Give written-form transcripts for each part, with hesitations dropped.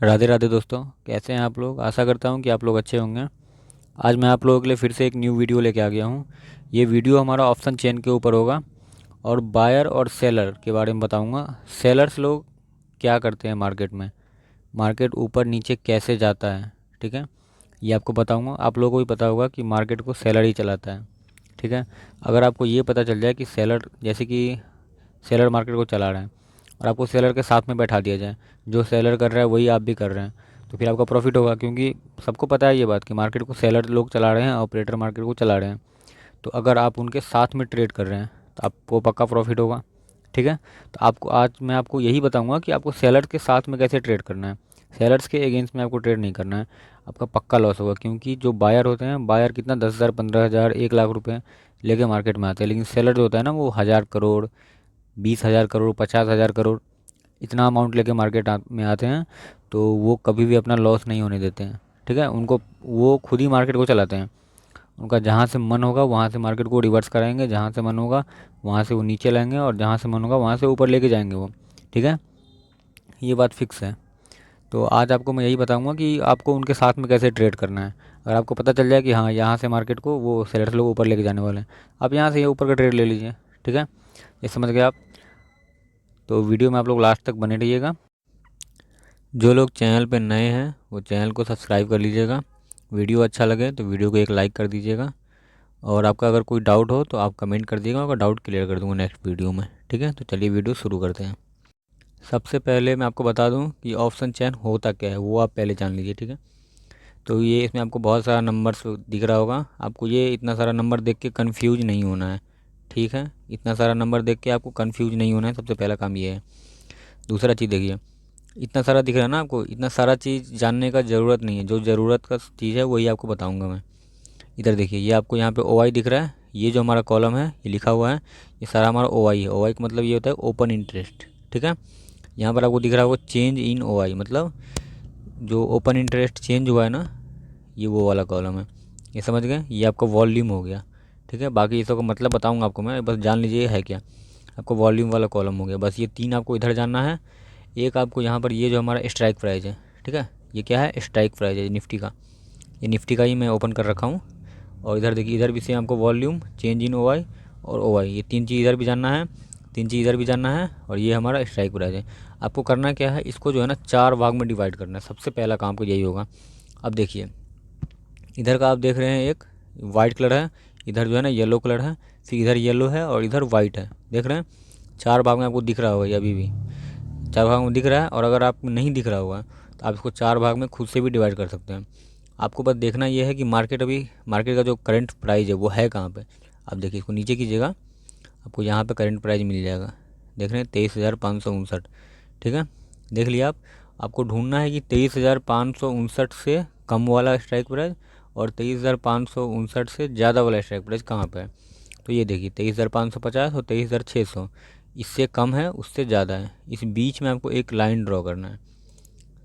राधे राधे दोस्तों, कैसे हैं आप लोग। आशा करता हूं कि आप लोग अच्छे होंगे। आज मैं आप लोगों के लिए फिर से एक न्यू वीडियो लेके आ गया हूं। ये वीडियो हमारा ऑप्शन चेन के ऊपर होगा और बायर और सेलर के बारे में बताऊंगा। सेलर्स लोग क्या करते हैं मार्केट में, मार्केट ऊपर नीचे कैसे जाता है, ठीक है, ये आपको बताऊंगा। आप लोगों को भी पता होगा कि मार्केट को सेलर ही चलाता है, ठीक है। अगर आपको ये पता चल जाए कि सेलर, जैसे कि सेलर मार्केट को चला रहे हैं और आपको सेलर के साथ में बैठा दिया जाए, जो सेलर कर रहा है वही आप भी कर रहे हैं, तो फिर आपका प्रॉफिट होगा। क्योंकि सबको पता है ये बात कि मार्केट को सेलर लोग चला रहे हैं, ऑपरेटर मार्केट को चला रहे हैं। तो अगर आप उनके साथ में ट्रेड कर रहे हैं तो आपको पक्का प्रॉफिट होगा, ठीक है। तो आपको आज मैं आपको यही बताऊंगा कि आपको सेलर के साथ में कैसे ट्रेड करना है। सेलर्स के अगेंस्ट में आपको ट्रेड नहीं करना है, आपका पक्का लॉस होगा। क्योंकि जो बायर होते हैं, बायर कितना 10,000 15,000 1 लाख रुपए लेके मार्केट में आते हैं, लेकिन सेलर जो होता है ना वो 1,000 करोड़ 20,000 करोड़ 50,000 करोड़ इतना अमाउंट लेके मार्केट में आते हैं। तो वो कभी भी अपना लॉस नहीं होने देते हैं, ठीक है। उनको वो खुद ही मार्केट को चलाते हैं। उनका जहाँ से मन होगा वहाँ से मार्केट को रिवर्स कराएंगे, जहाँ से मन होगा वहाँ से वो नीचे लाएंगे, और जहाँ से मन होगा वहाँ से ऊपर लेके जाएंगे वो, ठीक है। ये बात फिक्स है। तो आज आपको मैं यही बताऊंगा कि आपको उनके साथ में कैसे ट्रेड करना है। अगर आपको पता चल जाए कि हाँ, यहाँ से मार्केट को वो सेलर्स लोग ऊपर लेके जाने वाले हैं, आप यहाँ से ये ऊपर का ट्रेड ले लीजिए, ठीक है। ये समझ गए आप। तो वीडियो में आप लोग लास्ट तक बने रहिएगा। जो लोग चैनल पे नए हैं वो चैनल को सब्सक्राइब कर लीजिएगा। वीडियो अच्छा लगे तो वीडियो को एक लाइक कर दीजिएगा। और आपका अगर कोई डाउट हो तो आप कमेंट कर दीजिएगा, आपका डाउट क्लियर कर दूंगा नेक्स्ट वीडियो में, ठीक है। तो चलिए वीडियो शुरू करते हैं। सबसे पहले मैं आपको बता दूं कि ऑप्शन चैन होता क्या है, वो आप पहले जान लीजिए, ठीक है। तो ये इसमें आपको बहुत सारा नंबर्स दिख रहा होगा। आपको ये इतना सारा नंबर देख के कन्फ्यूज नहीं होना है, ठीक है। इतना सारा नंबर देख के आपको कन्फ्यूज नहीं होना है, सबसे पहला काम ये है। दूसरा चीज़ देखिए, इतना सारा दिख रहा है ना आपको, इतना सारा चीज़ जानने का ज़रूरत नहीं है। जो ज़रूरत का चीज़ है वही आपको बताऊंगा मैं। इधर देखिए, ये आपको यहाँ पे ओ आई दिख रहा है। ये जो हमारा कॉलम है ये लिखा हुआ है, ये सारा हमारा ओ आई है। ओ आई का मतलब ये होता है ओपन इंटरेस्ट, ठीक है। यहाँ पर आपको दिख रहा होगा चेंज इन ओ आई, मतलब जो ओपन इंटरेस्ट चेंज हुआ है ना, ये वो वाला कॉलम है। ये समझ गए, ये आपका वॉल्यूम हो गया, ठीक है। बाकी इसका मतलब बताऊँगा आपको मैं, बस जान लीजिए ये है क्या। आपको वॉल्यूम वाला कॉलम हो गया, बस ये तीन आपको इधर जानना है। एक आपको यहाँ पर ये जो हमारा स्ट्राइक प्राइस है, ठीक है, ये क्या है, स्ट्राइक प्राइस है निफ्टी का। ये निफ्टी का ही मैं ओपन कर रखा हूँ। और इधर देखिए, इधर भी सेम आपको वॉल्यूम, चेंज इन ओ आई और ओ आई, ये तीन चीज़ इधर भी जानना है, तीन चीज़ इधर भी जानना है। और ये हमारा स्ट्राइक प्राइस है। आपको करना क्या है, इसको जो है ना चार भाग में डिवाइड करना है। सबसे पहला काम को यही होगा। अब देखिए, इधर का आप देख रहे हैं एक वाइट कलर है, इधर जो है ना येलो कलर है, फिर इधर येलो है और इधर वाइट है, देख रहे हैं। चार भाग में आपको दिख रहा होगा ये अभी भी, चार भाग में दिख रहा है। और अगर आपको नहीं दिख रहा होगा तो आप इसको चार भाग में खुद से भी डिवाइड कर सकते हैं। आपको बस देखना ये है कि मार्केट, अभी मार्केट का जो करंट प्राइस है वो है कहाँ पे। आप देखिए, इसको नीचे कीजिएगा, आपको यहाँ पे करंट प्राइस मिल जाएगा। देख रहे हैं 23,559, ठीक है। देख लिया आप। आपको ढूंढना है कि 23,559 से कम वाला स्ट्राइक प्राइस और 23,559 से ज़्यादा वाला स्ट्राइक प्राइस कहाँ पे है। तो ये देखिए 23,550 और 23,600, इससे कम है उससे ज़्यादा है, इस बीच में आपको एक लाइन ड्रॉ करना है।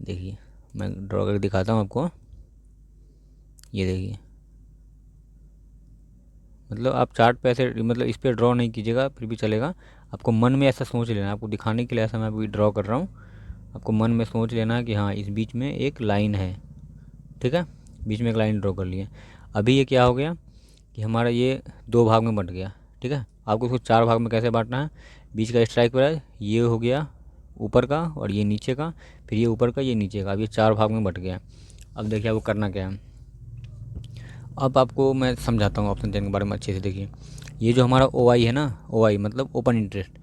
देखिए, मैं ड्रॉ करके दिखाता हूँ आपको। ये देखिए, मतलब आप चार्ट पे ऐसे, मतलब इस पर ड्रॉ नहीं कीजिएगा फिर भी चलेगा। आपको मन में ऐसा सोच लेना है, आपको दिखाने के लिए ऐसा मैं अभी ड्रॉ कर रहा हूँ। आपको मन में सोच लेना है कि हाँ, इस बीच में एक लाइन है, ठीक है। बीच में एक लाइन ड्रॉ कर लिए। अभी ये क्या हो गया कि हमारा ये दो भाग में बंट गया, ठीक है। आपको इसको चार भाग में कैसे बांटना है, बीच का स्ट्राइक प्राइस ये हो गया ऊपर का और ये नीचे का, फिर ये ऊपर का ये नीचे का। अब ये चार भाग में बंट गया। अब देखिए आपको करना क्या है। अब आपको मैं समझाता हूँ ऑप्शन चेन के बारे में अच्छे से। देखिए, ये जो हमारा ओ आई है ना, ओ आई मतलब ओपन इंटरेस्ट,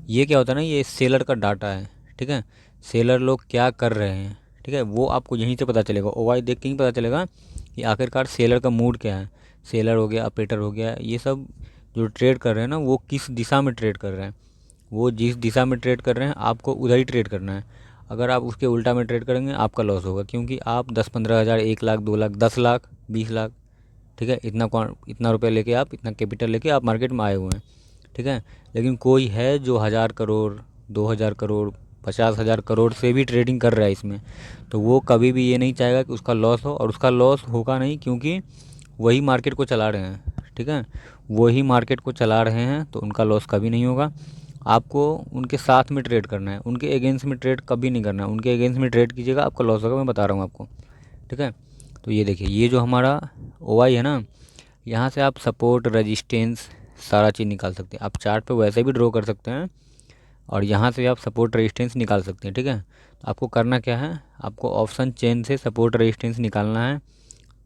ये क्या होता है ना, ये सेलर का डाटा है, ठीक है। सेलर लोग क्या कर रहे हैं, ठीक है, वो आपको यहीं से पता चलेगा। ओ आई देख के ही पता चलेगा कि आखिरकार सेलर का मूड क्या है। सेलर हो गया, ऑपरेटर हो गया, ये सब जो ट्रेड कर रहे हैं ना वो किस दिशा में ट्रेड कर रहे हैं। वो जिस दिशा में ट्रेड कर रहे हैं आपको उधर ही ट्रेड करना है। अगर आप उसके उल्टा में ट्रेड करेंगे आपका लॉस होगा। क्योंकि आप 10-15 हज़ार, 1 लाख, 2 लाख, 10 लाख, 20 लाख, ठीक है, इतना रुपया लेके आप, इतना कैपिटल लेके आप मार्केट में आए हुए हैं, ठीक है। लेकिन कोई है जो 1,000 करोड़, 2,000 करोड़, 50,000 करोड़ से भी ट्रेडिंग कर रहा है इसमें, तो वो कभी भी ये नहीं चाहेगा कि उसका लॉस हो। और उसका लॉस होगा नहीं, क्योंकि वही मार्केट को चला रहे हैं, ठीक है। वही मार्केट को चला रहे हैं तो उनका लॉस कभी नहीं होगा। आपको उनके साथ में ट्रेड करना है, उनके अगेंस्ट में ट्रेड कभी नहीं करना है। उनके अगेंस्ट में ट्रेड कीजिएगा आपका लॉस होगा, मैं बता रहा हूँ आपको, ठीक है। तो ये देखिए, ये जो हमारा OI है ना, यहाँ से आप सपोर्ट रेजिस्टेंस सारा चीज़ निकाल सकते हैं। आप चार्ट पे वैसे भी ड्रॉ कर सकते हैं और यहाँ से भी आप सपोर्ट रेजिस्टेंस निकाल सकते हैं, ठीक है। तो आपको करना क्या है, आपको ऑप्शन चेन से सपोर्ट रेजिस्टेंस निकालना है,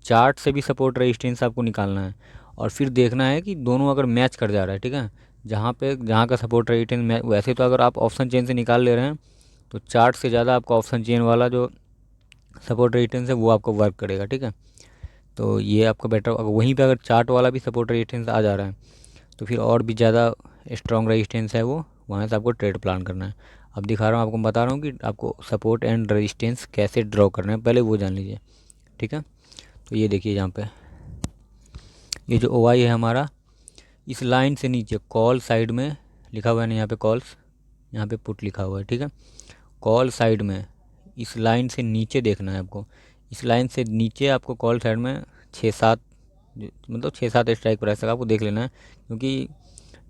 चार्ट से भी सपोर्ट रेजिस्टेंस आपको निकालना है, और फिर देखना है कि दोनों अगर मैच कर जा रहा है, ठीक है, जहाँ का सपोर्ट रेजिस्टेंस मैच। वैसे तो अगर आप ऑप्शन चेन से निकाल ले रहे हैं तो चार्ट से ज़्यादा आपका ऑप्शन चेन वाला जो सपोर्ट रेजिस्टेंस है वो आपको वर्क करेगा, ठीक है। तो ये आपका बेटर, अगर वहीं पे अगर चार्ट वाला भी सपोर्ट रेजिस्टेंस आ जा रहा है तो फिर और भी ज़्यादा स्ट्रॉन्ग रेजिस्टेंस है वो, वहाँ से आपको ट्रेड प्लान करना है। अब दिखा रहा हूँ आपको, बता रहा हूँ कि आपको सपोर्ट एंड रेजिस्टेंस कैसे ड्रॉ करना है, पहले वो जान लीजिए, ठीक है। तो ये देखिए, यहाँ पे ये जो OI है हमारा, इस लाइन से नीचे कॉल साइड में लिखा हुआ है ना, यहाँ पे कॉल्स, यहाँ पे पुट लिखा हुआ है, ठीक है। कॉल साइड में इस लाइन से नीचे देखना है आपको, इस लाइन से नीचे आपको कॉल साइड में 6-7, मतलब 6-7 स्ट्राइक प्राइस तक आपको देख लेना है, क्योंकि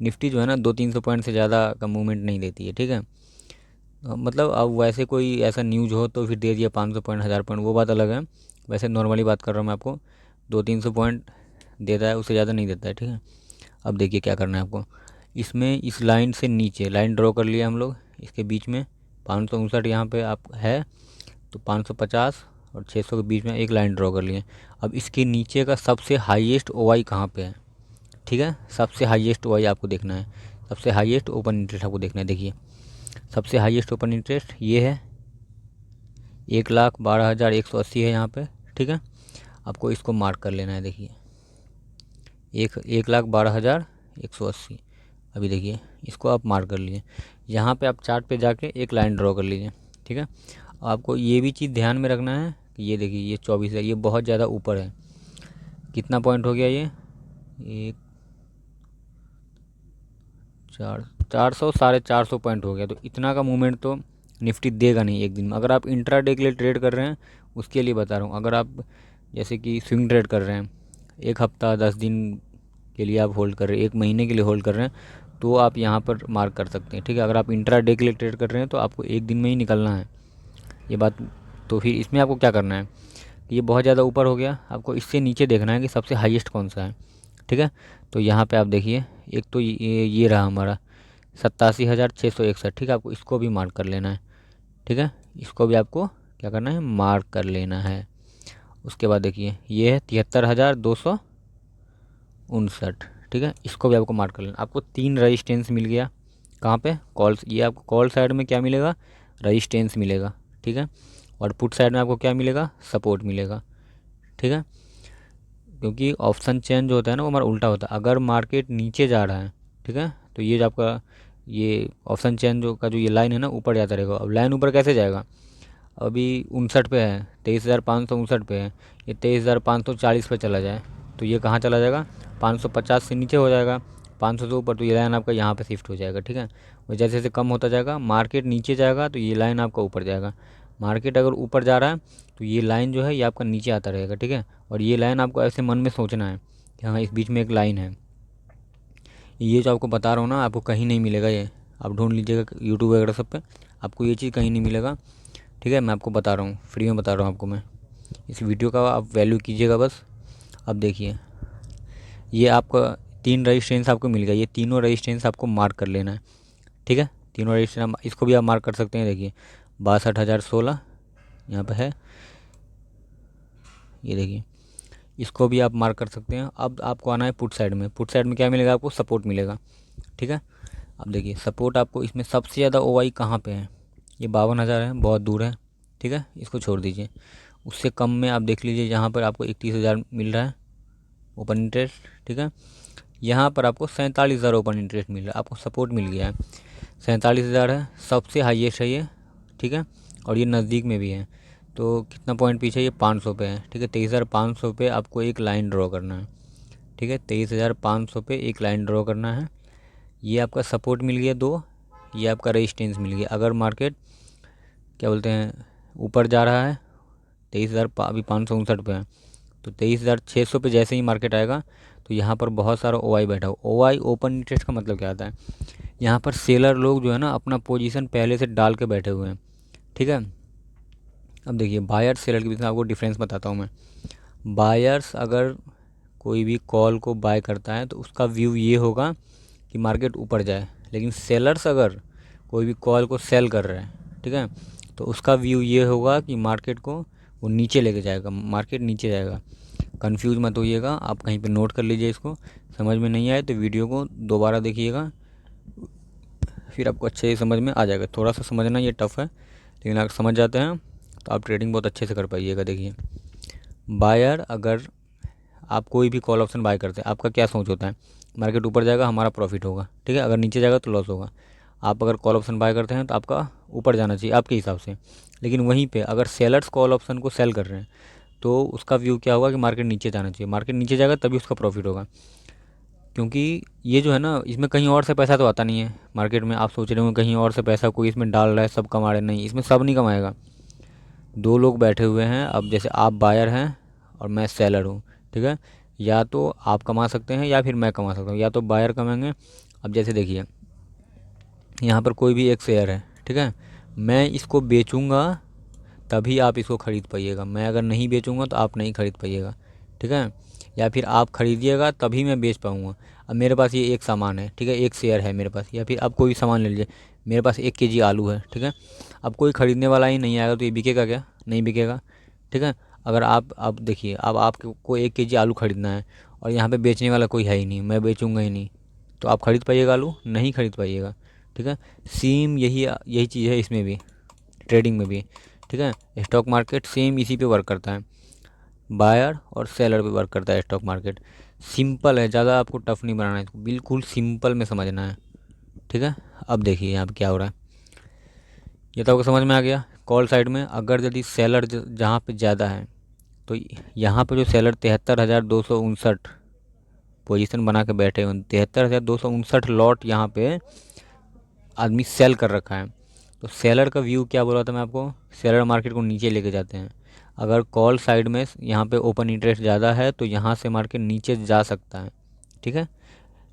निफ्टी जो है ना 200-300 पॉइंट से ज़्यादा का मूवमेंट नहीं देती है, ठीक है। मतलब अब वैसे कोई ऐसा न्यूज़ हो तो फिर दे दिया 500 पॉइंट, 1000 पॉइंट, वो बात अलग है। वैसे नॉर्मली बात कर रहा हूँ मैं आपको, 200-300 पॉइंट देता है, उससे ज़्यादा नहीं देता है, ठीक है। अब देखिए क्या करना है आपको, इसमें इस लाइन से नीचे लाइन ड्रॉ कर लिया हम लोग, इसके बीच में 559 यहाँ पे आप है, तो 550 और 600 के बीच में एक लाइन ड्रॉ कर लिए। अब इसके नीचे का सबसे हाईएस्ट OI कहाँ पे है, ठीक है, सबसे हाईएस्ट OI आपको देखना है, सबसे हाईएस्ट ओपन इंटरेस्ट आपको देखना है। देखिए, सबसे हाईएस्ट ओपन इंटरेस्ट ये है, 1,12,180 है यहाँ पे, ठीक है। आपको इसको मार्क कर लेना है। देखिए, 1,12,180। अभी देखिए, इसको आप मार्क कर लीजिए। यहाँ पे आप चार्ट पे जाके एक लाइन ड्रॉ कर लीजिए, ठीक है। आपको ये भी चीज़ ध्यान में रखना है कि ये देखिए, ये 24 है, ये बहुत ज़्यादा ऊपर है। कितना पॉइंट हो गया ये, एक 400 450 पॉइंट हो गया। तो इतना का मूवमेंट तो निफ्टी देगा नहीं एक दिन में। अगर आप इंट्राडे के लिए ट्रेड कर रहे हैं उसके लिए बता रहा हूँ, अगर आप जैसे कि स्विंग ट्रेड कर रहे हैं, एक हफ्ता 10 दिन के लिए आप होल्ड कर रहे हैं, एक महीने के लिए होल्ड कर रहे हैं, तो आप यहाँ पर मार्क कर सकते हैं, ठीक है। अगर आप इंट्राडे के लिए ट्रेड कर रहे हैं तो आपको एक दिन में ही निकलना है, ये बात। तो फिर इसमें आपको क्या करना है, ये बहुत ज़्यादा ऊपर हो गया, आपको इससे नीचे देखना है कि सबसे हाईएस्ट कौन सा है, ठीक है। तो यहाँ पे आप देखिए, एक तो ये रहा हमारा 87,661, ठीक है। आपको इसको भी मार्क कर लेना है, ठीक है। इसको भी आपको क्या करना है, मार्क कर लेना है। उसके बाद देखिए, ये है 73,259, ठीक है। इसको भी आपको मार्क कर लेना। आपको 3 रजिस्टेंस मिल गया, कहाँ पे, कॉल्स। ये आपको कॉल साइड में क्या मिलेगा, रजिस्टेंस मिलेगा, ठीक है। और पुट साइड में आपको क्या मिलेगा, सपोर्ट मिलेगा, ठीक है। क्योंकि ऑप्शन चेन जो होता है ना वो हमारा उल्टा होता है। अगर मार्केट नीचे जा रहा है, ठीक है, तो ये जो आपका ये ऑप्शन चेन जो का जो ये लाइन है ना ऊपर जाता रहेगा। अब लाइन ऊपर कैसे जाएगा, अभी 59 पे है, 23,559 पे है, ये 23,540 पे चला जाए तो ये कहाँ चला जाएगा, 550 से नीचे हो जाएगा, 500 से ऊपर, तो ये लाइन आपका यहाँ पे शिफ्ट हो जाएगा, ठीक है। और जैसे जैसे कम होता जाएगा, मार्केट नीचे जाएगा तो ये लाइन आपका ऊपर जाएगा। मार्केट अगर ऊपर जा रहा है तो ये लाइन जो है ये आपका नीचे आता रहेगा, ठीक है। और ये लाइन आपको ऐसे मन में सोचना है कि हाँ इस बीच में एक लाइन है। ये जो आपको बता रहा हूँ ना, आपको कहीं नहीं मिलेगा, ये आप ढूंढ लीजिएगा यूट्यूब वगैरह सब पे, आपको ये चीज़ कहीं नहीं मिलेगा, ठीक है। मैं आपको बता रहा हूँ, फ्री में बता रहा हूँ आपको मैं। इस वीडियो का आप वैल्यू कीजिएगा बस। अब देखिए, ये आपका 3 रजिस्टेंस आपको मिल गया, ये तीनों रजिस्टेंस आपको मार्क कर लेना है, ठीक है। तीनों रजिस्टेंस इसको भी आप मार्क कर सकते हैं। देखिए 62,016 यहाँ पे है, ये देखिए, इसको भी आप मार्क कर सकते हैं। अब आपको आना है पुट साइड में। पुट साइड में क्या मिलेगा, आपको सपोर्ट मिलेगा, ठीक है। अब देखिए, सपोर्ट आपको इसमें सबसे ज़्यादा OI कहाँ पे है, ये 52,000 है, बहुत दूर है, ठीक है, इसको छोड़ दीजिए। उससे कम में आप देख लीजिए, जहाँ पर आपको 31,000 मिल रहा है ओपन इंटरेस्ट, ठीक है। यहाँ पर आपको 47,000 ओपन इंटरेस्ट मिल रहा है, आपको सपोर्ट मिल गया है, 47,000 है, सबसे हाईएस्ट है ये, ठीक है। और ये नज़दीक में भी है, तो कितना पॉइंट पीछे, ये 500 पे है, ठीक है। 23,500 पे आपको एक लाइन ड्रॉ करना है, ठीक है। 23,500 पे एक लाइन ड्रॉ करना है। ये आपका सपोर्ट मिल गया 2, ये आपका रेजिस्टेंस मिल गया। अगर मार्केट क्या बोलते हैं ऊपर जा रहा है, 23,000 अभी 559 पे है, तो 23,600 पे जैसे ही मार्केट आएगा तो यहाँ पर बहुत सारा OI बैठा हो। OI ओपन इंटरेस्ट का मतलब क्या आता है, यहाँ पर सेलर लोग जो है ना अपना पोजीशन पहले से डाल के बैठे हुए हैं, ठीक है। अब देखिए बायर सेलर के बीच में आपको डिफरेंस बताता हूँ मैं। बायर्स अगर कोई भी कॉल को बाय करता है तो उसका व्यू ये होगा कि मार्केट ऊपर जाए, लेकिन सेलर्स अगर कोई भी कॉल को सेल कर रहे हैं, ठीक है, तो उसका व्यू ये होगा कि मार्केट को वो नीचे लेके जाएगा, मार्केट नीचे जाएगा। कंफ्यूज मत होइएगा, आप कहीं पे नोट कर लीजिए इसको। समझ में नहीं आए तो वीडियो को दोबारा देखिएगा, फिर आपको अच्छे से समझ में आ जाएगा। थोड़ा सा समझना ये टफ़ है, लेकिन अगर समझ जाते हैं तो आप ट्रेडिंग बहुत अच्छे से कर पाइएगा। देखिए बायर, अगर आप कोई भी कॉल ऑप्शन बाय करते हैं, आपका क्या सोच होता है, मार्केट ऊपर जाएगा हमारा प्रॉफिट होगा, ठीक है, अगर नीचे जाएगा तो लॉस होगा। आप अगर कॉल ऑप्शन बाय करते हैं तो आपका ऊपर जाना चाहिए आपके हिसाब से, लेकिन वहीं पे अगर सेलर्स कॉल ऑप्शन को सेल कर रहे हैं तो उसका व्यू क्या होगा कि मार्केट नीचे जाना चाहिए, मार्केट नीचे जाएगा तभी उसका प्रॉफिट होगा। क्योंकि ये जो है ना, इसमें कहीं और से पैसा तो आता नहीं है मार्केट में। आप सोच रहे हो कहीं और से पैसा कोई इसमें डाल रहा है सब कमा रहे, नहीं, इसमें सब नहीं कमाएगा। दो लोग बैठे हुए हैं, अब जैसे आप बायर हैं और मैं सेलर हूँ, ठीक है, या तो आप कमा सकते हैं या फिर मैं कमा सकता हूँ, या तो बायर कमाएंगे। अब जैसे देखिए यहाँ पर कोई भी एक शेयर है, ठीक है, मैं इसको बेचूंगा तभी आप इसको ख़रीद पाइएगा, मैं अगर नहीं बेचूंगा तो आप नहीं ख़रीद पाइएगा, ठीक है, या फिर आप ख़रीदिएगा तभी मैं बेच पाऊँगा। अब मेरे पास ये एक सामान है, ठीक है, एक शेयर है मेरे पास, या फिर आप कोई सामान ले लीजिए, मेरे पास 1 kg आलू है, ठीक है, अब कोई ख़रीदने वाला ही नहीं आएगा तो ये बिकेगा क्या, नहीं बिकेगा, ठीक है। अगर आप देखिए, अब आपको 1 kg आलू ख़रीदना है और यहाँ पे बेचने वाला कोई है ही नहीं, मैं बेचूंगा ही नहीं, तो आप ख़रीद पाइएगा आलू, नहीं ख़रीद पाइएगा, ठीक है। सेम यही यही चीज़ है इसमें भी, ट्रेडिंग में भी, ठीक है। स्टॉक मार्केट सेम इसी पे वर्क करता है, बायर और सेलर पे वर्क करता है स्टॉक मार्केट। सिंपल है, ज़्यादा आपको टफ नहीं बनाना है इसको, बिल्कुल सिंपल में समझना है, ठीक है। अब देखिए यहाँ पे क्या हो रहा है, ये तो आपको समझ में आ गया। कॉल साइड में अगर यदि सेलर जहाँ पे ज़्यादा है तो यहाँ पे जो सेलर 73,259 पोजीशन बना के बैठे हुए, 73,259 लॉट यहाँ पे आदमी सेल कर रखा है। तो सेलर का व्यू क्या बोला था मैं आपको, सेलर मार्केट को नीचे लेके जाते हैं। अगर कॉल साइड में यहाँ पे ओपन इंटरेस्ट ज़्यादा है तो यहाँ से मार्केट नीचे जा सकता है, ठीक है,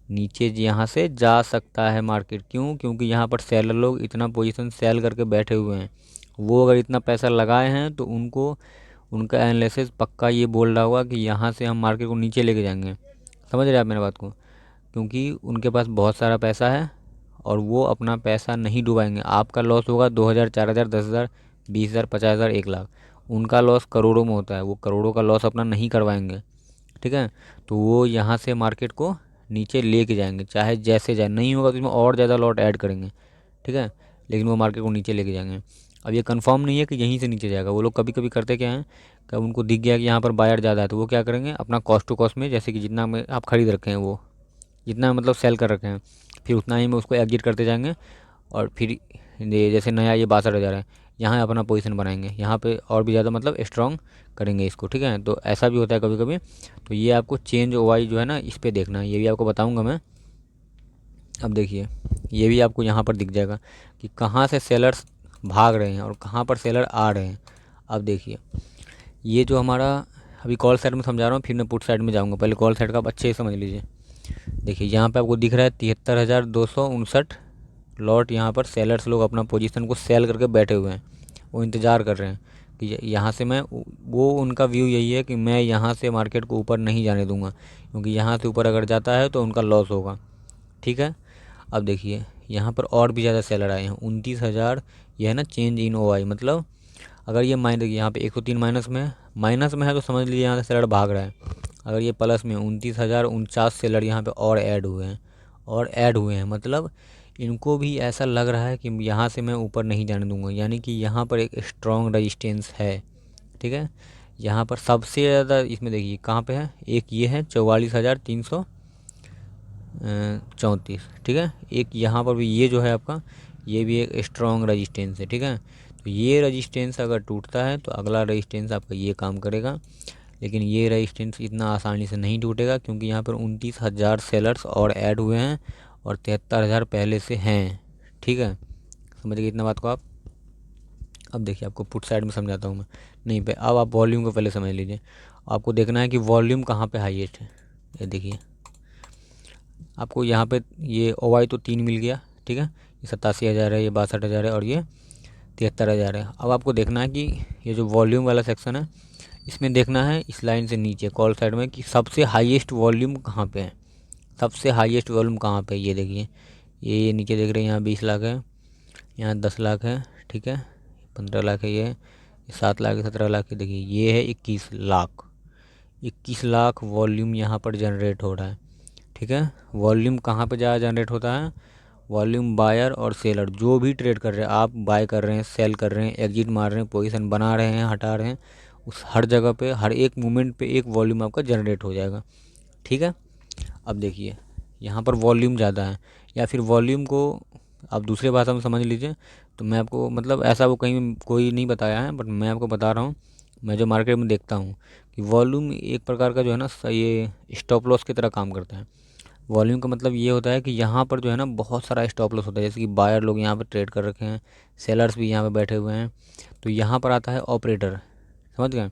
नीचे यहाँ से जा सकता है मार्केट। क्यों, क्योंकि यहाँ पर सेलर लोग इतना पोजीशन सेल करके बैठे हुए हैं। वो अगर इतना पैसा लगाए हैं तो उनको, उनका एनालिसिस पक्का ये बोल रहा होगा कि यहाँ से हम मार्केट को नीचे लेके जाएंगे। समझ रहे हैं आप मेरे बात को, क्योंकि उनके पास बहुत सारा पैसा है और वो अपना पैसा नहीं डुबाएंगे। आपका लॉस होगा 2,000, 4,000, 10,000, 20,000, 50,000, 1 लाख, उनका लॉस करोड़ों में होता है, वो करोड़ों का लॉस अपना नहीं करवाएंगे, ठीक है। तो वो यहाँ से मार्केट को नीचे लेके जाएंगे, चाहे जैसे जाए, नहीं होगा तो इसमें और ज़्यादा लॉट ऐड करेंगे, ठीक है, लेकिन वो मार्केट को नीचे लेके जाएंगे। अब ये कंफर्म नहीं है कि यहीं से नीचे जाएगा, वो लोग कभी कभी करते क्या हैं, कब उनको दिख गया कि यहाँ पर बायर ज़्यादा है तो वो क्या करेंगे, अपना कॉस्ट टू कॉस्ट में, जैसे कि जितना में आप खरीद रखे हैं, वो जितना मतलब सेल कर रखे हैं, फिर उतना ही में उसको एग्जिट करते जाएंगे। और फिर ये जैसे नया ये 62,000 है, यहाँ अपना पोजीशन बनाएंगे, यहाँ पे और भी ज़्यादा मतलब स्ट्रॉन्ग करेंगे इसको, ठीक है। तो ऐसा भी होता है कभी कभी। तो ये आपको चेंज ओवाई जो है ना इस पर देखना है, ये भी आपको बताऊँगा मैं। अब देखिए ये भी आपको यहाँ पर दिख जाएगा कि कहाँ से सेलर्स भाग रहे हैं और कहाँ पर सेलर आ रहे हैं। अब देखिए ये जो हमारा, अभी कॉल साइड में समझा रहा हूँ, फिर मैं पुट साइड में जाऊँगा, पहले कॉल साइड का आप अच्छे से समझ लीजिए। देखिए यहाँ पे आपको दिख रहा है 73,259 लॉट, यहाँ पर सेलर्स लोग अपना पोजीशन को सेल करके बैठे हुए हैं, वो इंतज़ार कर रहे हैं कि यहाँ से मैं, वो उनका व्यू यही है कि मैं यहाँ से मार्केट को ऊपर नहीं जाने दूंगा, क्योंकि यहाँ से ऊपर अगर जाता है तो उनका लॉस होगा, ठीक है। अब देखिए यहाँ पर और भी ज़्यादा सेलर आए हैं, 29,000, यह है ना चेंज इन ओआई, मतलब अगर ये माइनस, यहाँ पे 103 माइनस में है तो समझ लीजिए यहाँ से सेलर भाग रहा है। अगर ये प्लस में 29,049 सेलर यहाँ पे और ऐड हुए हैं, मतलब इनको भी ऐसा लग रहा है कि यहाँ से मैं ऊपर नहीं जाने दूंगा, यानी कि यहाँ पर एक स्ट्रॉन्ग रजिस्टेंस है, ठीक है। यहाँ पर सबसे ज़्यादा इसमें देखिए कहाँ पे है, एक ये है 44,334, ठीक है, एक यहाँ पर भी ये जो है आपका, ये भी एक स्ट्रॉन्ग रजिस्टेंस है, ठीक है। तो ये रजिस्टेंस अगर टूटता है तो अगला रजिस्टेंस आपका ये काम करेगा, लेकिन ये रजिस्टेंस इतना आसानी से नहीं टूटेगा, क्योंकि यहाँ पर 29,000 सेलर्स और ऐड हुए हैं और 73,000 पहले से हैं, ठीक है। समझ गए इतना बात को आप। अब देखिए आपको पुट साइड में समझाता हूँ मैं, नहीं पे अब आप वॉल्यूम को पहले समझ लीजिए। आपको देखना है कि वॉल्यूम कहाँ पे हाईएस्ट है। ये देखिए आपको यहाँ पे ये ओवाई तो 3 मिल गया, ठीक है। ये 87,000 है, ये 62,000 है और ये 73,000 है। अब आपको देखना है कि ये जो वॉल्यूम वाला सेक्शन है इसमें देखना है इस लाइन से नीचे कॉल साइड में कि सबसे हाईएस्ट वॉल्यूम कहाँ पे है, सबसे हाईएस्ट वॉल्यूम कहाँ पे है। ये देखिए, ये नीचे देख रहे हैं, यहाँ 20 लाख है, यहाँ 10 लाख है, ठीक है, 15 लाख है, ये 7 लाख है, 17 लाख है। देखिए ये है 21 लाख, 21 लाख वॉल्यूम यहाँ पर जनरेट हो रहा है, ठीक है। वॉल्यूम कहाँ पे ज़्यादा जनरेट होता है, वॉल्यूम बायर और सेलर जो भी ट्रेड कर रहे हैं, आप बाय कर रहे हैं, सेल कर रहे हैं, एग्जिट मार रहे हैं, पोजीशन बना रहे हैं, हटा रहे हैं, उस हर जगह पे हर एक मोमेंट पे एक वॉल्यूम आपका जनरेट हो जाएगा, ठीक है। अब देखिए यहाँ पर वॉल्यूम ज़्यादा है, या फिर वॉल्यूम को आप दूसरे भाषा में समझ लीजिए। तो मैं आपको मतलब ऐसा वो कहीं कोई नहीं बताया है, बट मैं आपको बता रहा हूँ, मैं जो मार्केट में देखता हूँ कि वॉल्यूम एक प्रकार का जो है ना ये स्टॉप लॉस की तरह काम करता है। वॉल्यूम का मतलब ये होता है कि यहाँ पर जो है ना बहुत सारा स्टॉप लॉस होता है, जैसे कि बायर लोग यहाँ पर ट्रेड कर रखे हैं, सेलर्स भी यहाँ पर बैठे हुए हैं। तो यहाँ पर आता है ऑपरेटर, समझ गए,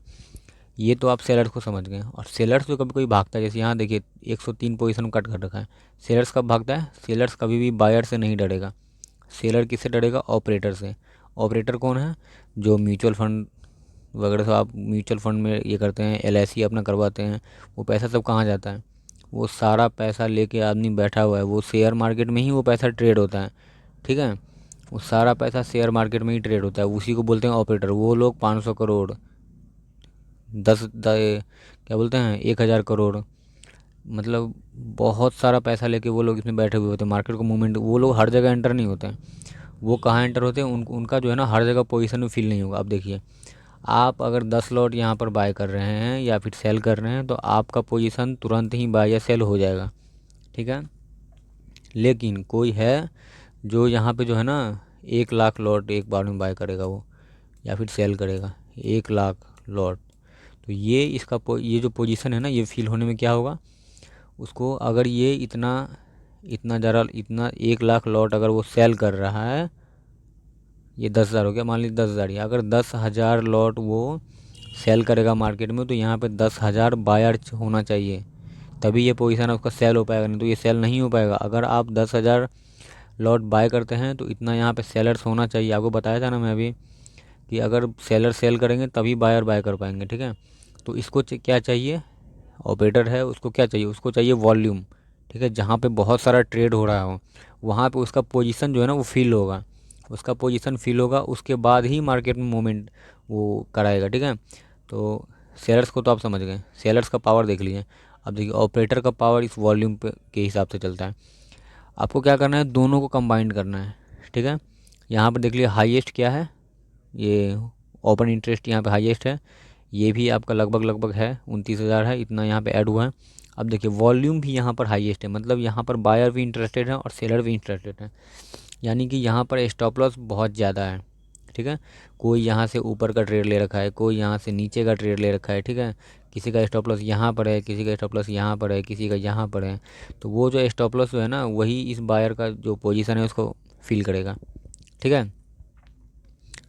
ये तो आप सेलर्स को समझ गए। और सेलर्स जो कभी कोई भागता है, जैसे यहाँ देखिए 103 पोजीशन में कट कर रखा है, सेलर्स कब भागता है, सेलर्स कभी भी बायर से नहीं डरेगा। सेलर किससे डरेगा, ऑपरेटर से। ऑपरेटर कौन है, जो म्यूचुअल फंड वगैरह सब आप म्यूचुअल फंड में ये करते हैं, LIC अपना करवाते हैं, वो पैसा सब कहाँ जाता है, वो सारा पैसा लेके आदमी बैठा हुआ है, वो शेयर मार्केट में ही वो पैसा ट्रेड होता है, ठीक है। वो सारा पैसा शेयर मार्केट में ही ट्रेड होता है, उसी को बोलते हैं ऑपरेटर। वो लोग 500 करोड़ क्या बोलते हैं 1,000 करोड़, मतलब बहुत सारा पैसा लेके वो लोग इसमें बैठे हुए होते हैं। मार्केट को मूवमेंट वो लोग हर जगह एंटर नहीं होते हैं। वो कहाँ एंटर होते हैं, उनका जो है ना हर जगह पोजीशन में फील नहीं होगा। अब देखिए, आप अगर 10 लॉट यहाँ पर बाय कर रहे हैं या फिर सेल कर रहे हैं तो आपका पोजीशन तुरंत ही बाय या सेल हो जाएगा, ठीक है। लेकिन कोई है जो यहाँ पे जो है ना 1 लाख लॉट एक बार में बाय करेगा वो, या फिर सेल करेगा 1 लाख लॉट। तो ये ये जो पोजीशन है ना, ये फील होने में क्या होगा उसको, अगर ये इतना इतना ज़रा इतना 1 लाख लॉट अगर वो सेल कर रहा है, ये 10,000 हो गया, मान लीजिए 10,000 ही, अगर 10,000 लॉट वो सेल करेगा मार्केट में, तो यहाँ पे 10,000 बायर होना चाहिए, तभी ये पोजीशन उसका सेल हो पाएगा, नहीं तो ये सेल नहीं हो पाएगा। अगर आप 10,000 लॉट बाय करते हैं तो इतना यहाँ पे सेलर्स होना चाहिए। आपको बताया था ना मैं अभी कि अगर सेलर सेल करेंगे तभी बायर बाय कर पाएंगे, ठीक है। तो इसको क्या चाहिए, ऑपरेटर है उसको क्या चाहिए, उसको चाहिए वॉल्यूम, ठीक है। जहाँ पे बहुत सारा ट्रेड हो रहा हो वहाँ पे उसका पोजीशन जो है ना वो फील होगा, उसका पोजीशन फील होगा, उसके बाद ही मार्केट में मूवमेंट वो कराएगा, ठीक है। तो सेलर्स को तो आप समझ गए, सेलर्स का पावर देख लीजिए। अब देखिए ऑपरेटर का पावर इस वॉल्यूम पे के हिसाब से चलता है। आपको क्या करना है, दोनों को कंबाइन करना है, ठीक है। यहाँ पर देख लीजिए हाईएस्ट क्या है, ये ओपन इंटरेस्ट यहाँ पे हाईएस्ट है, ये भी आपका लगभग है 29,000 है, इतना यहाँ पे ऐड हुआ है। अब देखिए वॉल्यूम भी यहाँ पर हाईएस्ट है, मतलब यहाँ पर बायर भी इंटरेस्टेड है और सेलर भी इंटरेस्टेड है, यानी कि यहाँ पर स्टॉप लॉस बहुत ज़्यादा है, ठीक है। कोई यहाँ से ऊपर का ट्रेड ले रखा है, कोई यहाँ से नीचे का ट्रेड ले रखा है, ठीक है। किसी का स्टॉप लॉस यहाँ पर है, किसी का स्टॉप लॉस यहाँ पर है, किसी का यहाँ पर है। तो वो जो स्टॉप लॉस जो है ना वही इस बायर का जो पोजीशन है उसको फील करेगा, ठीक है।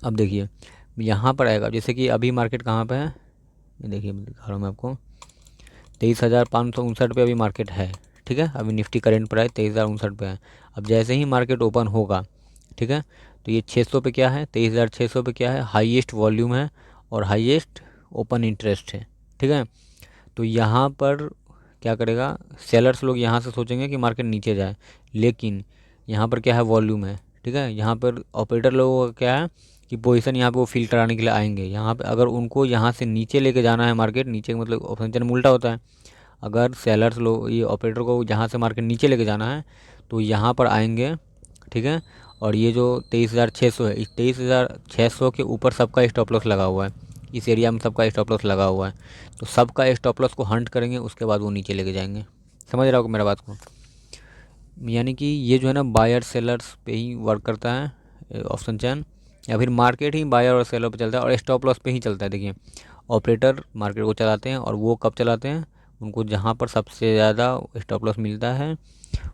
अब देखिए यहाँ पर आएगा, जैसे कि अभी मार्केट कहाँ पे है, ये देखिए दिखा रहा हूँ मैं आपको, 23,559 पे अभी मार्केट है, ठीक है। अभी निफ्टी करेंट प्राइस 23,059 पे है। अब जैसे ही मार्केट ओपन होगा, ठीक है, तो ये 600 पे क्या है, 23,600 पे क्या है, हाईएस्ट वॉल्यूम है और हाईएस्ट ओपन इंटरेस्ट है, ठीक है। तो यहाँ पर क्या करेगा, सेलर्स लोग यहाँ से सोचेंगे कि मार्केट नीचे जाए, लेकिन यहाँ पर क्या है, वॉल्यूम है, ठीक है। यहाँ पर ऑपरेटर लोगों का क्या है कि पोजीशन यहाँ पे वो फील कराने के लिए आएंगे। यहाँ पे अगर उनको यहाँ से नीचे लेके जाना है मार्केट, नीचे मतलब ऑप्शन चैन में उल्टा होता है, अगर सेलर्स लोग ये ऑपरेटर को यहाँ से मार्केट नीचे लेके जाना है तो यहाँ पर आएंगे, ठीक है। और ये जो 23,600 है, इस 23,600 के ऊपर सबका स्टॉप लॉस लगा हुआ है, इस एरिया में सबका स्टॉप लॉस लगा हुआ है। तो सबका स्टॉप लॉस को हंट करेंगे, उसके बाद वो नीचे लेके जाएंगे। समझ रहा हो मेरा बात को, यानी कि ये जो है ना बायर सेलर्स पे ही वर्क करता है ऑप्शन चैन, या फिर मार्केट ही बायर और सेलर पे चलता है और स्टॉप लॉस पे ही चलता है। देखिए ऑपरेटर मार्केट को चलाते हैं और वो कब चलाते हैं, उनको जहाँ पर सबसे ज़्यादा स्टॉप लॉस मिलता है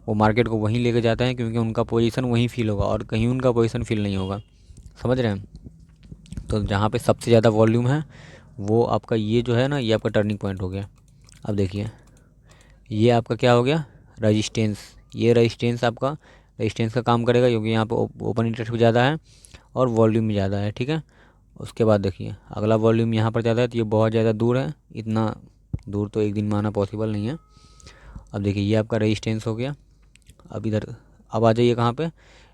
वो मार्केट को वहीं लेके जाते हैं, क्योंकि उनका पोजीशन वहीं फील होगा और कहीं उनका पोजीशन फील नहीं होगा। समझ रहे हैं। तो जहाँ पे सबसे ज़्यादा वॉल्यूम है वो आपका ये जो है ना ये आपका टर्निंग पॉइंट हो गया। अब देखिए ये आपका क्या हो गया, रजिस्टेंस, ये रजिस्टेंस आपका रेजिस्टेंस का काम करेगा, क्योंकि यहाँ पे ओपन इंटरेस्ट भी ज़्यादा है और वॉल्यूम भी ज़्यादा है। ठीक है, उसके बाद देखिए अगला वॉल्यूम यहाँ पर ज़्यादा है, तो ये बहुत ज़्यादा दूर है, इतना दूर तो एक दिन में आना पॉसिबल नहीं है। अब देखिए ये आपका रेजिस्टेंस हो गया। अब इधर अब आ जाइए कहाँ पे,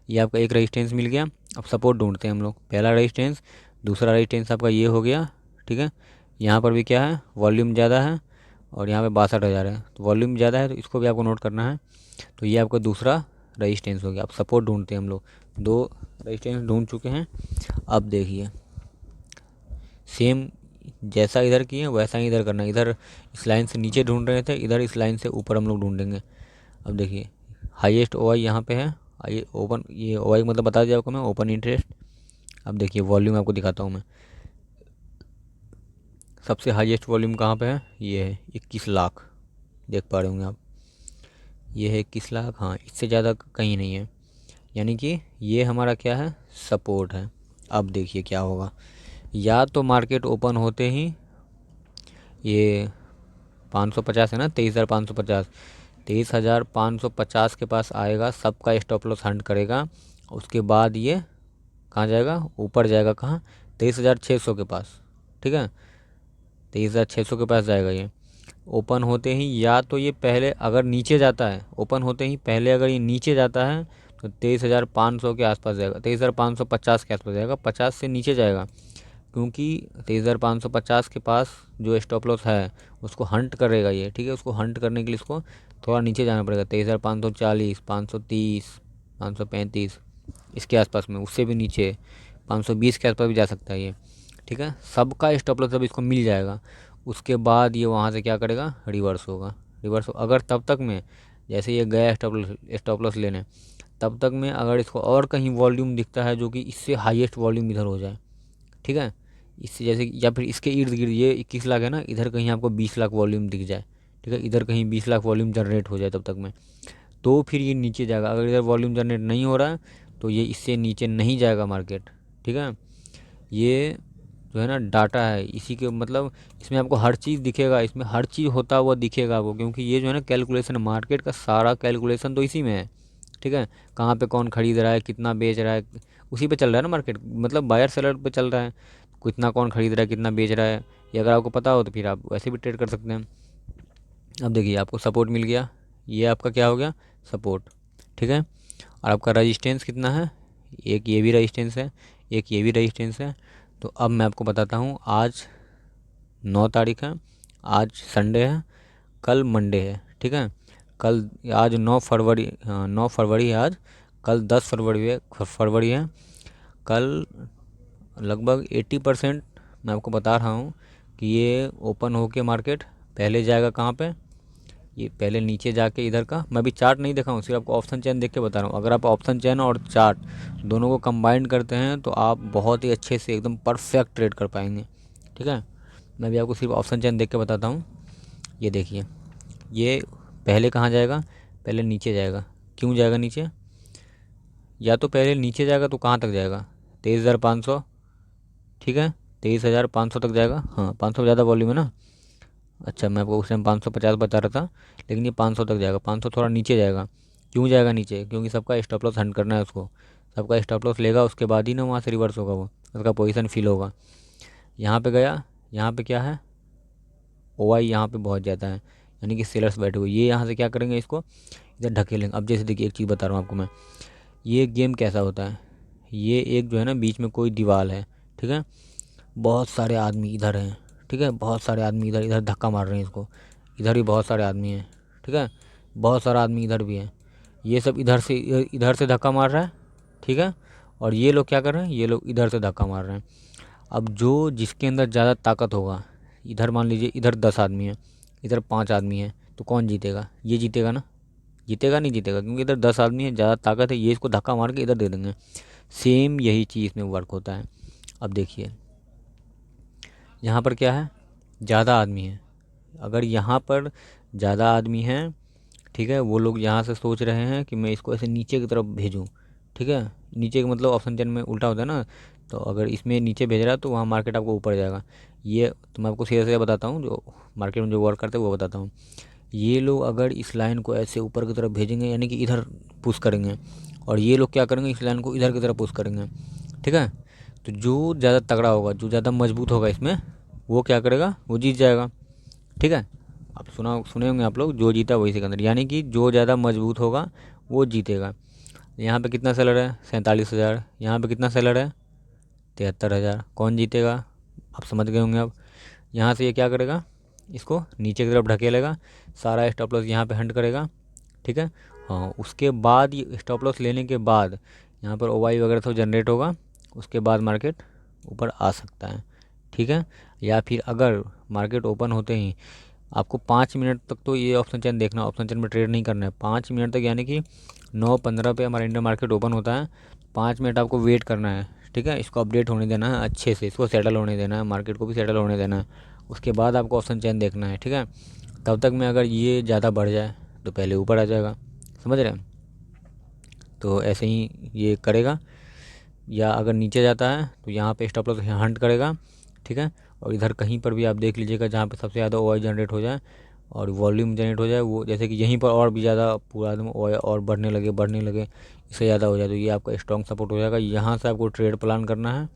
ये आपका एक रेजिस्टेंस मिल गया। अब सपोर्ट ढूंढते हैं हम लोग, पहला रेजिस्टेंस, दूसरा रेजिस्टेंस आपका ये हो गया। ठीक है, यहाँ पर भी क्या है, वॉल्यूम ज़्यादा है और यहाँ पे 62,000 है, तो वॉल्यूम ज़्यादा है, तो इसको भी आपको नोट करना है। तो ये आपका दूसरा रेजिस्टेंस हो गया। अब सपोर्ट ढूंढते हैं हम लोग, 2 रेजिस्टेंस ढूंढ चुके हैं। अब देखिए सेम जैसा इधर किए वैसा ही इधर करना है। इधर इस लाइन से नीचे ढूंढ रहे थे, इधर इस लाइन से ऊपर हम लोग ढूंढेंगे। अब देखिए हाईएस्ट ओआई यहाँ पे है, ये ओपन, ये ओआई मतलब बता दिया आपको मैं, ओपन इंटरेस्ट। अब देखिए वॉल्यूम आपको दिखाता हूँ मैं, सबसे हाईएस्ट वॉल्यूम कहाँ पे है, ये है 21 लाख, देख पा रहे होंगे आप, ये है 21 लाख। हाँ, इससे ज़्यादा कहीं नहीं है, यानी कि ये हमारा क्या है, सपोर्ट है। अब देखिए क्या होगा, या तो मार्केट ओपन होते ही ये 550 है ना, 23,550, 23,550 के पास आएगा, सबका स्टॉप लॉस हंट करेगा। उसके बाद ये कहाँ जाएगा, ऊपर जाएगा, कहाँ, 23,600 के पास। ठीक है, 23,600 के पास जाएगा ये ओपन होते ही। या तो ये पहले अगर नीचे जाता है, ओपन होते ही पहले अगर ये नीचे जाता है तो 23,500 के आसपास जाएगा, 23,550 के आसपास जाएगा, 50 से नीचे जाएगा, क्योंकि 23,550 के पास जो स्टॉप लॉस है उसको हंट करेगा ये। ठीक है, उसको हंट करने के लिए इसको थोड़ा नीचे जाना पड़ेगा, 23,540, 530, 535 इसके आसपास में, उससे भी नीचे 520 के आसपास भी जा सकता है ये। ठीक है, सबका स्टॉप लॉस जब इसको मिल जाएगा उसके बाद ये वहाँ से क्या करेगा, रिवर्स होगा। रिवर्स अगर तब तक में, जैसे ये गया स्टॉप लॉस लेने, तब तक में अगर इसको और कहीं वॉल्यूम दिखता है जो कि इससे हाईएस्ट वॉल्यूम इधर हो जाए, ठीक है, इससे जैसे, या फिर इसके इर्द गिर्द ये 21 लाख है ना, इधर कहीं आपको 20 लाख वॉल्यूम दिख जाए, ठीक है, इधर कहीं 20 लाख वॉल्यूम जनरेट हो जाए तब तक में, तो फिर ये नीचे जाएगा। अगर इधर वॉल्यूम जनरेट नहीं हो रहा है तो ये इससे नीचे नहीं जाएगा मार्केट। ठीक है, ये जो है ना डाटा है, इसी के मतलब इसमें आपको हर चीज़ दिखेगा, इसमें हर चीज़ होता हुआ दिखेगा आपको, क्योंकि ये जो है ना कैलकुलेशन, मार्केट का सारा कैलकुलेशन तो इसी में है। ठीक है, कहाँ पे कौन खरीद रहा है, कितना बेच रहा है, उसी पे चल रहा है ना मार्केट, मतलब बायर सेलर पे चल रहा है, कितना कौन खरीद रहा है, कितना बेच रहा है, ये अगर आपको पता हो तो फिर आप वैसे भी ट्रेड कर सकते हैं। अब देखिए आपको सपोर्ट मिल गया, ये आपका क्या हो गया, सपोर्ट। ठीक है, और आपका रजिस्टेंस कितना है, एक ये भी रजिस्टेंस है, एक ये भी रजिस्टेंस है। तो अब मैं आपको बताता हूँ, आज 9 तारीख है, आज संडे है, कल मंडे है। ठीक है, कल, आज 9 फरवरी, हाँ 9 फरवरी है आज, कल 10 फरवरी है। कल लगभग 80% मैं आपको बता रहा हूँ कि ये ओपन होके मार्केट पहले जाएगा कहाँ पे, ये पहले नीचे जाके इधर का, मैं अभी चार्ट नहीं देखा हूँ, सिर्फ आपको ऑप्शन चेन देख के बता रहा हूँ। अगर आप ऑप्शन चेन और चार्ट दोनों को कंबाइन करते हैं तो आप बहुत ही अच्छे से एकदम परफेक्ट ट्रेड कर पाएंगे। ठीक है, मैं भी आपको सिर्फ ऑप्शन चेन देख के बताता हूँ। ये देखिए, ये पहले कहाँ जाएगा, पहले नीचे जाएगा। क्यों जाएगा नीचे, या तो पहले नीचे जाएगा तो कहाँ तक जाएगा, 23,500। ठीक है, 23,500 तक जाएगा। हाँ, 500 ज़्यादा वॉल्यूम है ना, अच्छा मैं आपको उस टाइम 550 बता रहा था, लेकिन ये 500 तक जाएगा, 500 थोड़ा नीचे जाएगा। क्यों जाएगा नीचे, क्योंकि सबका स्टॉप लॉस हंट करना है उसको, सबका स्टॉप लॉस लेगा, उसके बाद ही ना वहाँ से रिवर्स होगा, वो उसका पोजीशन फिल होगा। यहाँ पे गया, यहाँ पे क्या है, ओआई यहाँ पे बहुत ज़्यादा है, यानी कि सेलर्स बैठे हुए, ये यहाँ से क्या करेंगे, इसको इधर ढकेलेंगे। अब जैसे देखिए एक चीज़ बता रहा हूँ आपको मैं, ये गेम कैसा होता है, ये एक जो है ना बीच में कोई दीवार है। ठीक है, बहुत सारे आदमी इधर हैं, ठीक है, बहुत सारे आदमी इधर इधर धक्का मार रहे हैं इसको, इधर भी बहुत सारे आदमी हैं। ठीक है, बहुत सारा आदमी इधर भी है, ये सब इधर से धक्का मार रहा है। ठीक है, और ये लोग क्या कर रहे हैं, ये लोग इधर से धक्का मार रहे हैं। अब जो जिसके अंदर ज़्यादा ताकत होगा, इधर मान लीजिए इधर 10 आदमी है, इधर 5 आदमी है, तो कौन जीतेगा, ये जीतेगा ना, जीतेगा नहीं जीतेगा, क्योंकि इधर 10 आदमी है, ज़्यादा ताकत है, ये इसको धक्का मार के इधर दे देंगे। सेम यही चीज़ इसमें वर्क होता है। अब देखिए यहाँ पर क्या है, ज़्यादा आदमी है, अगर यहाँ पर ज़्यादा आदमी हैं, ठीक है, वो लोग यहाँ से सोच रहे हैं कि मैं इसको ऐसे नीचे की तरफ भेजूँ। ठीक है, नीचे का मतलब ऑप्शन चेन में उल्टा होता है ना, तो अगर इसमें नीचे भेज रहा है तो वहाँ मार्केट आपको ऊपर जाएगा। ये तो मैं आपको सीधे सीधे बताता हूँ, जो मार्केट में जो वर्क करते हैं वो बताता हूँ। ये लोग अगर इस लाइन को ऐसे ऊपर की तरफ भेजेंगे, यानी कि इधर पुश करेंगे, और ये लोग क्या करेंगे, इस लाइन को इधर की तरफ पुश करेंगे, ठीक है। तो जो ज़्यादा तगड़ा होगा, जो ज़्यादा मजबूत होगा इसमें, वो क्या करेगा, वो जीत जाएगा, ठीक है। आप सुने होंगे आप लोग, जो जीता वही सिकंदर, यानी कि जो ज़्यादा मजबूत होगा वो जीतेगा। यहाँ पे कितना सेलर है, 47,000। यहाँ पे कितना सेलर है, 73,000। कौन जीतेगा, आप समझ गए होंगे अब। यहाँ से ये क्या करेगा, इसको नीचे की तरफ ढकेलेगा, सारा स्टॉप लॉस यहाँ पे हंट करेगा, ठीक है। हाँ, उसके बाद ये स्टॉप लॉस लेने के बाद यहाँ पर ओवाई वगैरह सब जनरेट होगा, उसके बाद मार्केट ऊपर आ सकता है, ठीक है। या फिर अगर मार्केट ओपन होते ही आपको 5 मिनट तक तो ये ऑप्शन चेन देखना, ऑप्शन चेन में ट्रेड नहीं करना है 5 मिनट तक, यानी कि 9:15 पे हमारा इंडियन मार्केट ओपन होता है। 5 मिनट आपको वेट करना है, ठीक है। इसको अपडेट होने देना है अच्छे से, इसको सेटल होने देना है, मार्केट को भी सेटल होने देना है। उसके बाद आपको ऑप्शन चेन देखना है, ठीक है। तब तक में अगर ये ज़्यादा बढ़ जाए तो पहले ऊपर आ जाएगा, समझ रहे हैं। तो ऐसे ही ये करेगा, या अगर नीचे जाता है तो यहाँ पे स्टॉप लॉस हंट करेगा, ठीक है। और इधर कहीं पर भी आप देख लीजिएगा जहाँ पे सबसे ज़्यादा ओआई जनरेट हो जाए और वॉल्यूम जनरेट हो जाए, वो जैसे कि यहीं पर और भी ज़्यादा पूरा एकदम ओआई और बढ़ने लगे, इससे ज़्यादा हो जाए, तो ये आपका स्ट्रॉन्ग सपोर्ट हो जाएगा। यहाँ से आपको ट्रेड प्लान करना है,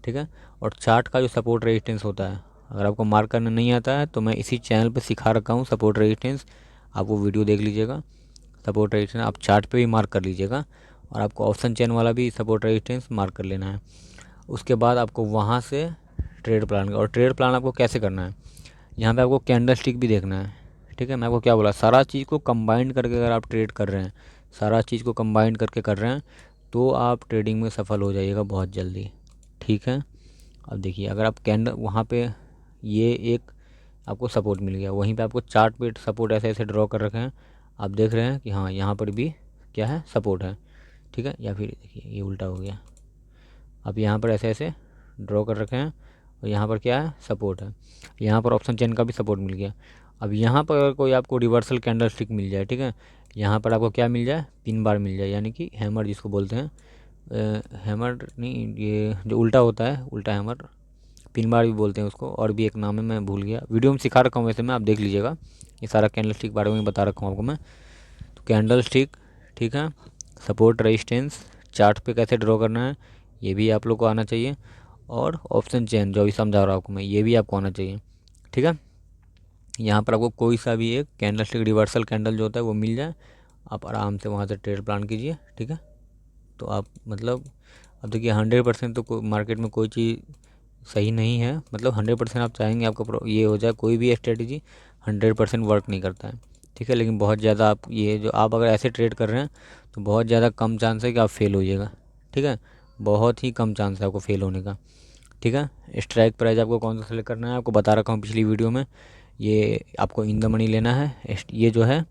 ठीक है। और चार्ट का जो सपोर्ट रेजिस्टेंस होता है, अगर आपको मार्क करना नहीं आता है तो मैं इसी चैनल पर सिखा रखा हूँ सपोर्ट रेजिस्टेंस, आप वो वीडियो देख लीजिएगा। सपोर्ट रेजिस्टेंस आप चार्ट पे भी मार्क कर लीजिएगा, और आपको ऑप्शन चेन वाला भी सपोर्ट रेजिस्टेंस मार्क कर लेना है। उसके बाद आपको वहाँ से ट्रेड प्लान, और ट्रेड प्लान आपको कैसे करना है, यहाँ पे आपको कैंडल स्टिक भी देखना है, ठीक है। मैं आपको क्या बोला, सारा चीज़ को कंबाइन करके अगर आप ट्रेड कर रहे हैं, सारा चीज़ को कंबाइन करके कर रहे हैं, तो आप ट्रेडिंग में सफल हो जाइएगा बहुत जल्दी, ठीक है। अब देखिए, अगर आप कैंडल वहाँ पे ये एक आपको सपोर्ट मिल गया, वहीं पे आपको चार्ट पे सपोर्ट ऐसे ऐसे ड्रॉ कर रखे हैं, आप देख रहे हैं कि हाँ यहाँ पर भी क्या है, सपोर्ट है, ठीक है। या फिर देखिए ये उल्टा हो गया, आप यहाँ पर ऐसे ऐसे ड्रॉ कर रखे हैं और यहाँ पर क्या है, सपोर्ट है। यहाँ पर ऑप्शन चेन का भी सपोर्ट मिल गया। अब यहाँ पर अगर कोई आपको रिवर्सल कैंडल स्टिक मिल जाए, ठीक है, यहाँ पर आपको क्या मिल जाए, पिन बार मिल जाए, यानी कि हैमर जिसको बोलते हैं, हैमर नहीं, ये जो उल्टा होता है, उल्टा हैमर, पिन बार भी बोलते हैं उसको, और भी एक नाम है मैं भूल गया, वीडियो में सिखा रखा हूँ वैसे मैं, आप देख लीजिएगा, ये सारा कैंडल स्टिक बारे में बता रखा हूँ आपको मैं। तो कैंडल स्टिक, ठीक है, सपोर्ट रेजिस्टेंस, चार्ट पे कैसे ड्रॉ करना है ये भी आप लोग को आना चाहिए, और ऑप्शन चेन जो अभी समझा रहा हूँ आपको मैं, ये भी आपको आना चाहिए, ठीक है। यहाँ पर आपको कोई सा भी एक कैंडल स्टिक रिवर्सल कैंडल जो होता है वो मिल जाए, आप आराम से वहाँ से ट्रेड प्लान कीजिए, ठीक है। तो आप मतलब, अब देखिए 100% तो मार्केट में कोई चीज़ सही नहीं है, मतलब 100% आप चाहेंगे आपका ये हो जाए, कोई भी स्ट्रेटजी 100% वर्क नहीं करता है, ठीक है। लेकिन बहुत ज़्यादा आप ये जो आप अगर ऐसे ट्रेड कर रहे हैं तो बहुत ज़्यादा कम चांस है कि आप फेल होइएगा, ठीक है। बहुत ही कम चांस है आपको फेल होने का, ठीक है। स्ट्राइक प्राइस आपको कौन सा सेलेक्ट करना है, आपको बता रखा हूँ पिछली वीडियो में। ये आपको इन द मनी लेना है, ये जो है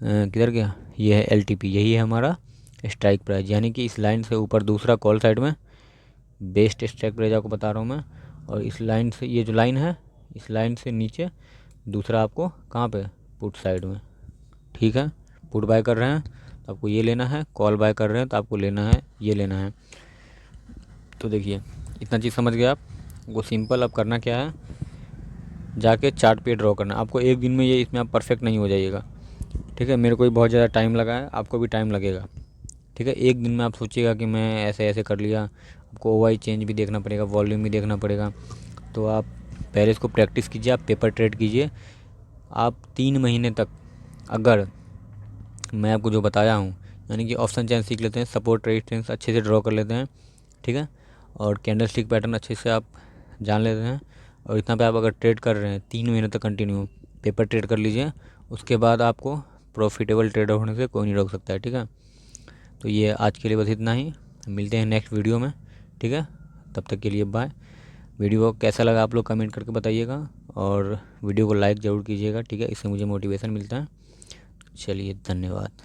किधर गया, ये है LTP, यही है हमारा स्ट्राइक प्राइस, यानी कि इस लाइन से ऊपर दूसरा कॉल साइड में बेस्ट स्ट्राइक प्राइस आपको बता रहा हूँ मैं। और इस लाइन से, ये जो लाइन है, इस लाइन से नीचे दूसरा आपको कहाँ पे, पुट साइड में, ठीक है। पुट बाय कर रहे हैं तो आपको ये लेना है, कॉल बाय कर रहे हैं तो आपको लेना है, ये लेना है। तो देखिए इतना चीज़ समझ गए आप, वो सिंपल अब करना क्या है, जाके चार्ट पे ड्रॉ करना। आपको एक दिन में ये इसमें आप परफेक्ट नहीं हो जाइएगा, ठीक है। मेरे को भी बहुत ज़्यादा टाइम लगा है, आपको भी टाइम लगेगा, ठीक है। एक दिन में आप सोचिएगा कि मैं ऐसे ऐसे कर लिया, आपको ओवाई चेंज भी देखना पड़ेगा, वॉल्यूम भी देखना पड़ेगा। तो आप पहले इसको प्रैक्टिस कीजिए, आप पेपर ट्रेड कीजिए, आप 3 महीने तक अगर मैं आपको जो बताया हूँ, यानी कि ऑप्शन चेन सीख लेते हैं, सपोर्ट रेजिस्टेंस अच्छे से ड्रॉ कर लेते हैं, ठीक है, और कैंडल स्टिक पैटर्न अच्छे से आप जान लेते हैं, और इतना पे आप अगर ट्रेड कर रहे हैं 3 महीने तक कंटिन्यू पेपर ट्रेड कर लीजिए, उसके बाद आपको प्रॉफिटेबल ट्रेडर होने से कोई नहीं रोक सकता है, ठीक है। तो ये आज के लिए बस इतना ही, मिलते हैं नेक्स्ट वीडियो में, ठीक है। तब तक के लिए बाय। वीडियो कैसा लगा आप लोग कमेंट करके बताइएगा, और वीडियो को लाइक ज़रूर कीजिएगा, ठीक है, इससे मुझे मोटिवेशन मिलता है। चलिए धन्यवाद।